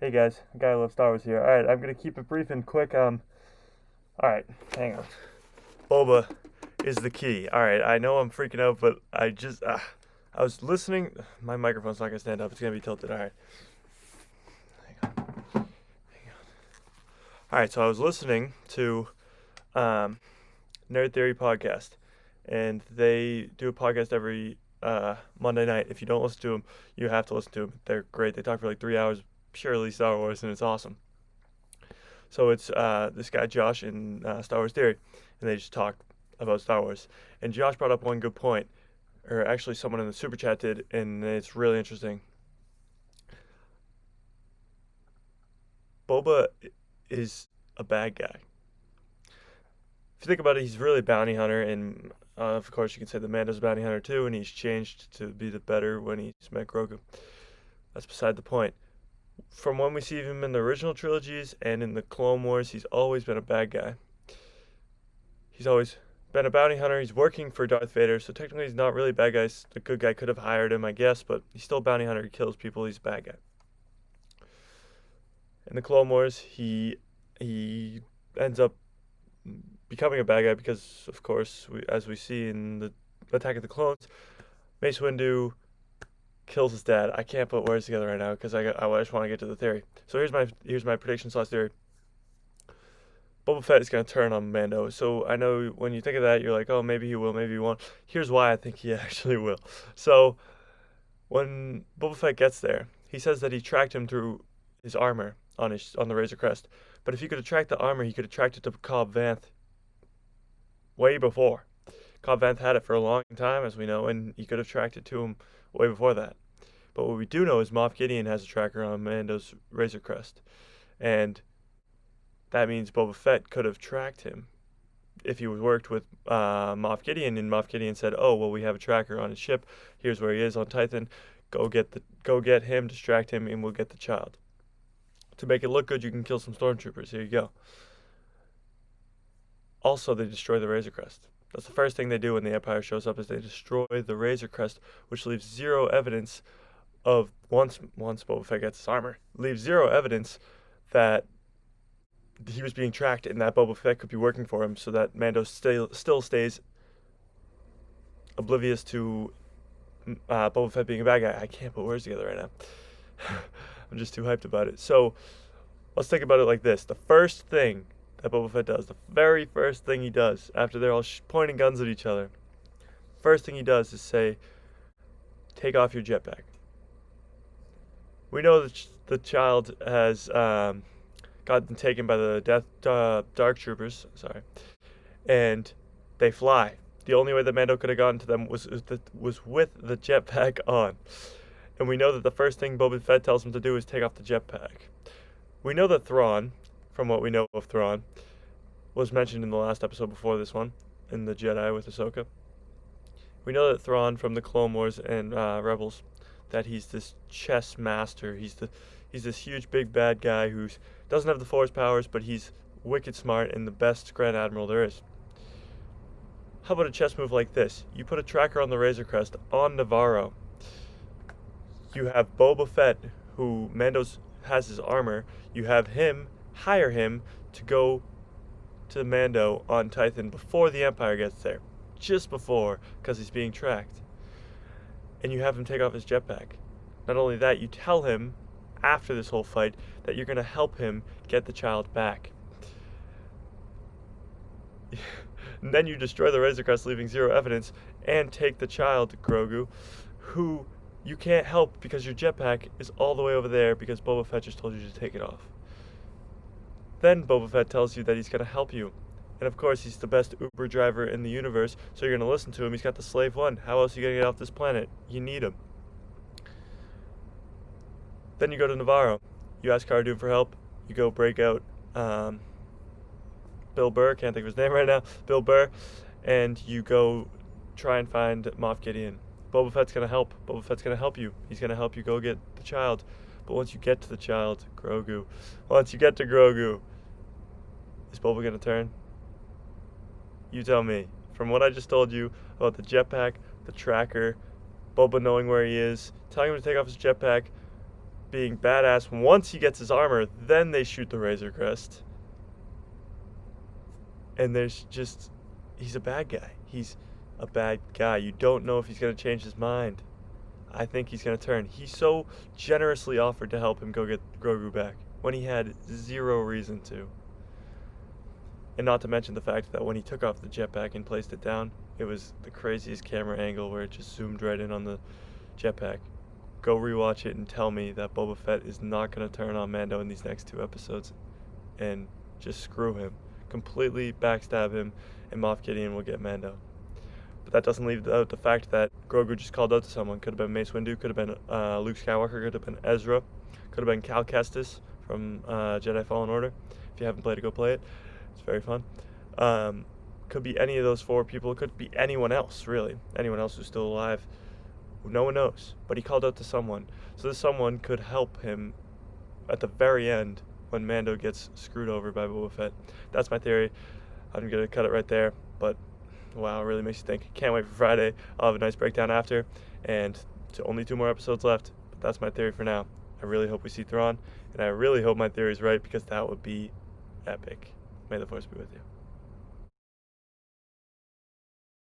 Hey guys, guy who loves Star Wars here. Alright, I'm gonna keep it brief and quick. Alright, hang on. Boba is the key. Alright, I know I'm freaking out, but I was listening. My microphone's not gonna stand up, it's gonna be tilted. Alright, hang on. Alright, so I was listening to um, Nerd Theory podcast, and they do a podcast every Monday night. If you don't listen to them, you have to listen to them. They're great. They talk for like 3 hours, purely Star Wars, and it's awesome. So it's this guy Josh in Star Wars Theory, and they just talk about Star Wars. And Josh brought up one good point, or actually someone in the super chat did, and it's really interesting. Boba is a bad guy. If you think about it, he's really a bounty hunter, and of course you can say the Mandos a bounty hunter too, and he's changed to be the better when he's met Grogu. That's beside the point. From when we see him in the original trilogies and in the Clone Wars, he's always been a bad guy. He's always been a bounty hunter. He's working for Darth Vader, so technically he's not really a bad guy. The good guy could have hired him, I guess, but he's still a bounty hunter. He kills people. He's a bad guy. In the Clone Wars, he ends up becoming a bad guy because, of course, as we see in the Attack of the Clones, Mace Windu kills his dad. I can't put words together right now because I just want to get to the theory. So here's my prediction / theory. Boba Fett is going to turn on Mando. So I know when you think of that, you're like, oh, maybe he will, maybe he won't. Here's why I think he actually will. So when Boba Fett gets there, he says that he tracked him through his armor on the Razor Crest. But if he could have tracked the armor, he could have tracked it to Cobb Vanth way before. Cobb Vanth had it for a long time, as we know, and he could have tracked it to him way before that. But what we do know is Moff Gideon has a tracker on Mando's Razor Crest. And that means Boba Fett could have tracked him if he worked with Moff Gideon, and Moff Gideon said, oh, well, we have a tracker on his ship. Here's where he is on Tython. Go get him, distract him, and we'll get the child. To make it look good, you can kill some stormtroopers. Here you go. Also, they destroy the Razor Crest. That's the first thing they do when the Empire shows up, is they destroy the Razor Crest, which leaves zero evidence of, once Boba Fett gets his armor, leaves zero evidence that he was being tracked and that Boba Fett could be working for him, so that Mando still stays oblivious to Boba Fett being a bad guy. I can't put words together right now. I'm just too hyped about it. So let's think about it like this. The first thing that Boba Fett does, the very first thing he does after they're all pointing guns at each other, first thing he does is say, take off your jetpack. We know that the child has gotten taken by the Dark Troopers, and they fly. The only way that Mando could have gotten to them was with the jetpack on. And we know that the first thing Boba Fett tells him to do is take off the jetpack. We know that Thrawn, from what we know of Thrawn, was mentioned in the last episode before this one, in the Jedi with Ahsoka. We know that Thrawn from the Clone Wars and Rebels, that he's this chess master. He's this huge big bad guy who doesn't have the Force powers, but he's wicked smart and the best Grand Admiral there is. How about a chess move like this? You put a tracker on the Razor Crest on Navarro. You have Boba Fett, who Mandos has his armor. You have him, hire him to go to Mando on Tython before the Empire gets there. Just before, because he's being tracked. And you have him take off his jetpack. Not only that, you tell him after this whole fight that you're going to help him get the child back. And then you destroy the Razor Crest, leaving zero evidence, and take the child, Grogu, who you can't help because your jetpack is all the way over there because Boba Fett just told you to take it off. Then Boba Fett tells you that he's going to help you. And of course, he's the best Uber driver in the universe, so you're going to listen to him. He's got the Slave One. How else are you going to get off this planet? You need him. Then you go to Navarro. You ask Cara Dune for help. You go break out Bill Burr. Can't think of his name right now. Bill Burr. And you go try and find Moff Gideon. Boba Fett's going to help. Boba Fett's going to help you. He's going to help you go get the child. But once you get to the child, Grogu. Once you get to Grogu, is Boba going to turn? You tell me. From what I just told you about the jetpack, the tracker, Boba knowing where he is, telling him to take off his jetpack, being badass once he gets his armor. Then they shoot the Razor Crest. And he's a bad guy. He's a bad guy. You don't know if he's going to change his mind. I think he's going to turn. He so generously offered to help him go get Grogu back when he had zero reason to. And not to mention the fact that when he took off the jetpack and placed it down, it was the craziest camera angle where it just zoomed right in on the jetpack. Go rewatch it and tell me that Boba Fett is not going to turn on Mando in these next 2 episodes and just screw him. Completely backstab him, and Moff Gideon will get Mando. But that doesn't leave out the fact that Grogu just called out to someone. Could have been Mace Windu, could have been Luke Skywalker, could have been Ezra, could have been Cal Kestis from Jedi Fallen Order. If you haven't played it, go play it. It's very fun. Could be any of those 4 people. It could be anyone else, really. Anyone else who's still alive. No one knows. But he called out to someone. So this someone could help him at the very end when Mando gets screwed over by Boba Fett. That's my theory. I'm going to cut it right there. But, wow, it really makes you think. Can't wait for Friday. I'll have a nice breakdown after. And only 2 more episodes left. But that's my theory for now. I really hope we see Thrawn. And I really hope my theory is right because that would be epic. May the Force be with you.